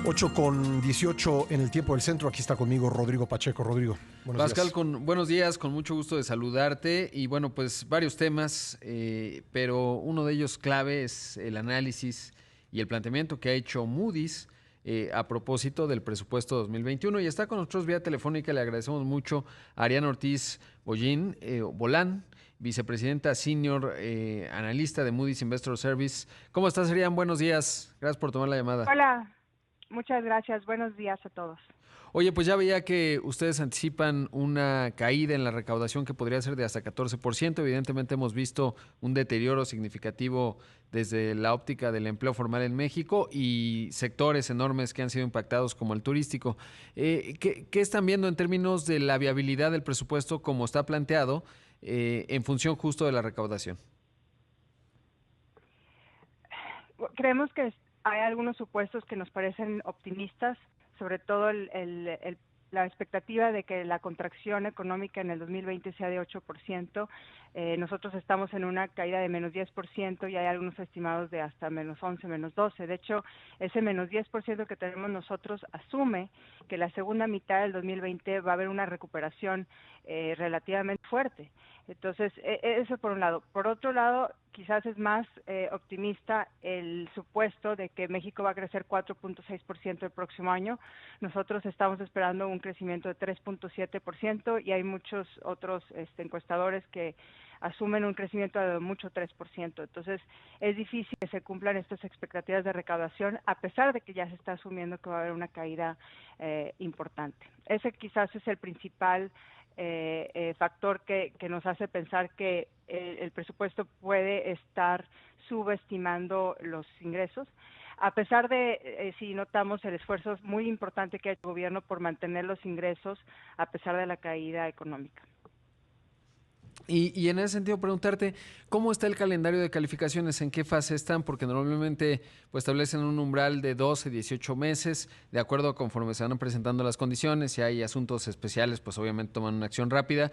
8:18 en el tiempo del centro. Aquí está conmigo Rodrigo Pacheco. Rodrigo, buenos Pascal, días. buenos días, con mucho gusto de saludarte. Y bueno, pues varios temas, pero uno de ellos clave es el análisis y el planteamiento que ha hecho Moody's a propósito del presupuesto 2021. Y está con nosotros vía telefónica, le agradecemos mucho a Ariana Ortiz Bolán, vicepresidenta senior analista de Moody's Investor Service. ¿Cómo estás, Ariana? Buenos días. Gracias por tomar la llamada. Hola, muchas gracias. Buenos días a todos. Oye, pues ya veía que ustedes anticipan una caída en la recaudación que podría ser de hasta 14%. Evidentemente hemos visto un deterioro significativo desde la óptica del empleo formal en México y sectores enormes que han sido impactados como el turístico. ¿Qué están viendo en términos de la viabilidad del presupuesto como está planteado en función justo de la recaudación? Creemos que hay algunos supuestos que nos parecen optimistas, sobre todo la expectativa de que la contracción económica en el 2020 sea de 8%. Nosotros estamos en una caída de menos 10% y hay algunos estimados de hasta menos 11, menos 12. De hecho, ese menos 10% que tenemos nosotros asume que la segunda mitad del 2020 va a haber una recuperación relativamente fuerte. Entonces, eso por un lado. Por otro lado, quizás es más optimista el supuesto de que México va a crecer 4.6% el próximo año. Nosotros estamos esperando un crecimiento de 3.7% y hay muchos otros encuestadores que asumen un crecimiento de mucho 3%. Entonces, es difícil que se cumplan estas expectativas de recaudación, a pesar de que ya se está asumiendo que va a haber una caída importante. Ese quizás es el principal factor que nos hace pensar que el presupuesto puede estar subestimando los ingresos, a pesar de, si notamos, el esfuerzo muy importante que ha hecho el gobierno por mantener los ingresos a pesar de la caída económica. Y en ese sentido preguntarte, ¿cómo está el calendario de calificaciones? ¿En qué fase están? Porque normalmente pues, establecen un umbral de 12, 18 meses, de acuerdo a conforme se van presentando las condiciones. Si hay asuntos especiales, pues obviamente toman una acción rápida.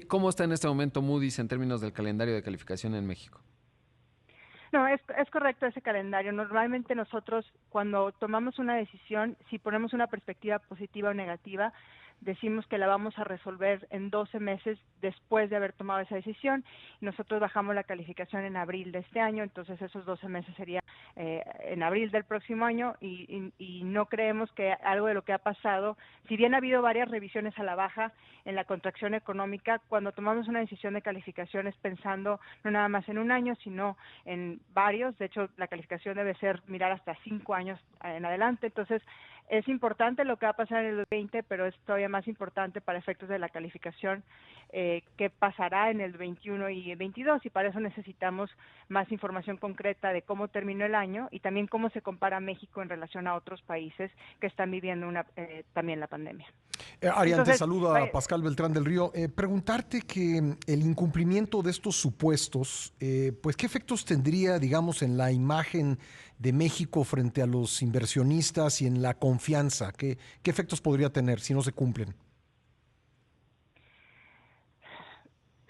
¿Cómo está en este momento Moody's en términos del calendario de calificación en México? No, es correcto ese calendario. Normalmente nosotros, cuando tomamos una decisión, si ponemos una perspectiva positiva o negativa, decimos que la vamos a resolver en 12 meses después de haber tomado esa decisión. Nosotros bajamos la calificación en abril de este año, entonces esos 12 meses sería en abril del próximo año y no creemos que algo de lo que ha pasado, si bien ha habido varias revisiones a la baja en la contracción económica, cuando tomamos una decisión de calificación es pensando no nada más en un año, sino en varios. De hecho, la calificación debe ser mirar hasta 5 años en adelante. Entonces, es importante lo que va a pasar en el 20, pero es todavía más importante para efectos de la calificación qué pasará en el 21 y el 22, y para eso necesitamos más información concreta de cómo terminó el año y también cómo se compara México en relación a otros países que están viviendo también la pandemia. Arián, te Entonces, saluda Pascal Beltrán del Río. Preguntarte que el incumplimiento de estos supuestos, pues qué efectos tendría, digamos, en la imagen de México frente a los inversionistas y en la confianza. ¿Qué efectos podría tener si no se cumplen?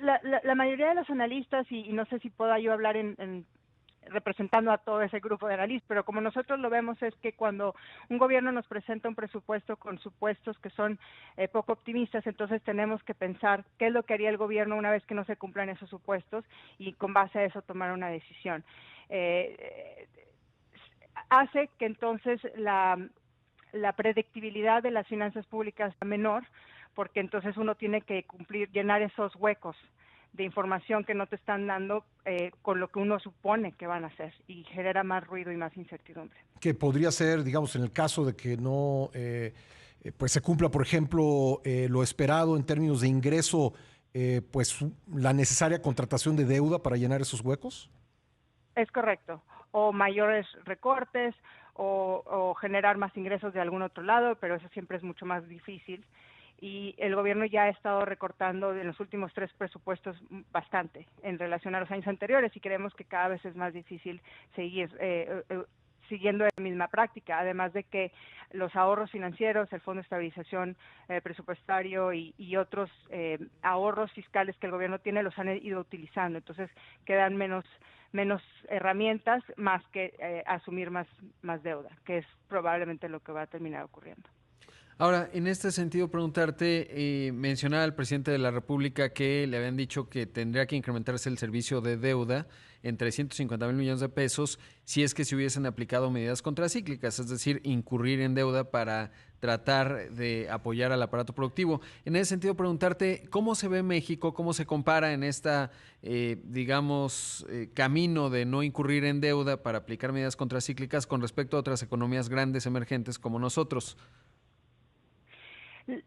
La mayoría de los analistas, y no sé si pueda yo hablar representando a todo ese grupo de analistas, pero como nosotros lo vemos es que cuando un gobierno nos presenta un presupuesto con supuestos que son poco optimistas, entonces tenemos que pensar qué es lo que haría el gobierno una vez que no se cumplan esos supuestos y con base a eso tomar una decisión. Hace que entonces la predictibilidad de las finanzas públicas sea menor, porque entonces uno tiene que llenar esos huecos de información que no te están dando con lo que uno supone que van a hacer y genera más ruido y más incertidumbre. Que podría ser, digamos, en el caso de que no pues se cumpla, por ejemplo, lo esperado en términos de ingreso, pues la necesaria contratación de deuda para llenar esos huecos. Es correcto, o mayores recortes o generar más ingresos de algún otro lado, pero eso siempre es mucho más difícil. Y el gobierno ya ha estado recortando en los últimos 3 presupuestos bastante en relación a los años anteriores y creemos que cada vez es más difícil siguiendo la misma práctica, además de que los ahorros financieros, el Fondo de Estabilización Presupuestario y otros ahorros fiscales que el gobierno tiene los han ido utilizando, entonces quedan menos herramientas más que asumir más deuda, que es probablemente lo que va a terminar ocurriendo. Ahora, en este sentido, preguntarte, mencionaba el presidente de la República que le habían dicho que tendría que incrementarse el servicio de deuda en 350,000 millones de pesos si es que se hubiesen aplicado medidas contracíclicas, es decir, incurrir en deuda para tratar de apoyar al aparato productivo. En ese sentido, preguntarte cómo se ve México, cómo se compara en esta, camino de no incurrir en deuda para aplicar medidas contracíclicas con respecto a otras economías grandes emergentes como nosotros.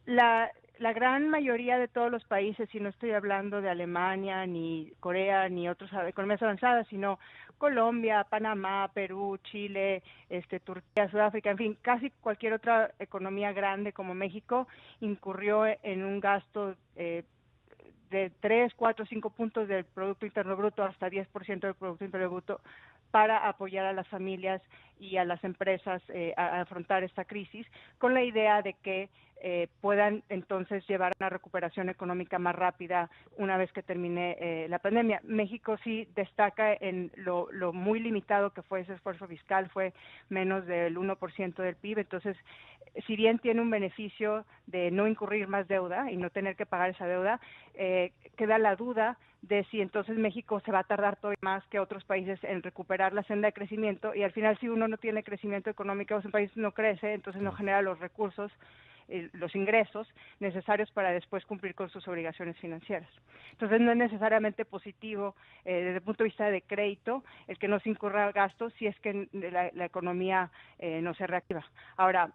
La gran mayoría de todos los países, y no estoy hablando de Alemania, ni Corea, ni otras economías avanzadas, sino Colombia, Panamá, Perú, Chile, Turquía, Sudáfrica, en fin, casi cualquier otra economía grande como México incurrió en un gasto de 3, 4, 5 puntos del Producto Interno Bruto hasta 10% del Producto Interno Bruto para apoyar a las familias y a las empresas a afrontar esta crisis, con la idea de que puedan entonces llevar una recuperación económica más rápida una vez que termine la pandemia. México sí destaca en lo muy limitado que fue ese esfuerzo fiscal, fue menos del 1% del PIB, entonces si bien tiene un beneficio de no incurrir más deuda y no tener que pagar esa deuda, queda la duda de si entonces México se va a tardar todavía más que otros países en recuperar la senda de crecimiento, y al final si uno no tiene crecimiento económico, un país no crece, entonces no genera los recursos, los ingresos necesarios para después cumplir con sus obligaciones financieras. Entonces no es necesariamente positivo desde el punto de vista de crédito el que no se incurra gastos si es que la economía no se reactiva. Ahora,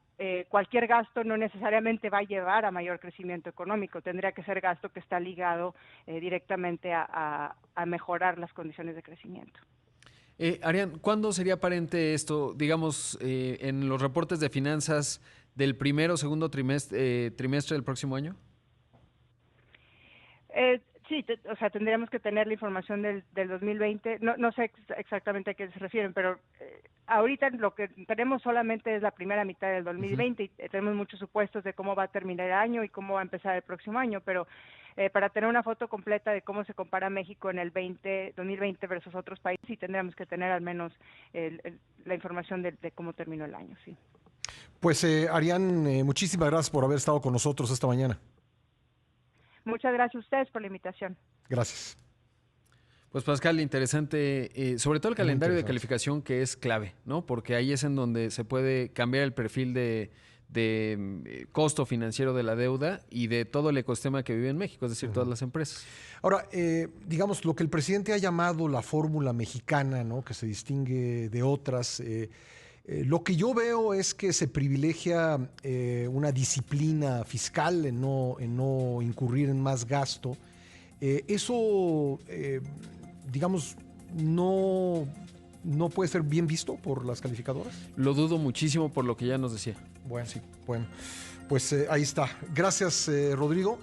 cualquier gasto no necesariamente va a llevar a mayor crecimiento económico, tendría que ser gasto que está ligado directamente a mejorar las condiciones de crecimiento. Arián, ¿cuándo sería aparente esto? Digamos, en los reportes de finanzas del primero o segundo trimestre del próximo año. Sí, tendríamos que tener la información del 2020. No sé exactamente a qué se refieren, pero ahorita lo que tenemos solamente es la primera mitad del 2020 y tenemos muchos supuestos de cómo va a terminar el año y cómo va a empezar el próximo año, pero para tener una foto completa de cómo se compara México en el 2020 versus otros países, sí tendríamos que tener al menos la información de cómo terminó el año, sí. Pues Arián, muchísimas gracias por haber estado con nosotros esta mañana. Muchas gracias a ustedes por la invitación. Gracias. Pues Pascal, interesante, sobre todo el calendario de calificación que es clave, ¿no? Porque ahí es en donde se puede cambiar el perfil de costo financiero de la deuda y de todo el ecosistema que vive en México, es decir, todas las empresas. Ahora, digamos, lo que el presidente ha llamado la fórmula mexicana, ¿no? Que se distingue de otras, lo que yo veo es que se privilegia una disciplina fiscal en no incurrir en más gasto. Eso, digamos, no puede ser bien visto por las calificadoras. Lo dudo muchísimo por lo que ya nos decía. Bueno, sí, bueno. Pues ahí está. Gracias, Rodrigo.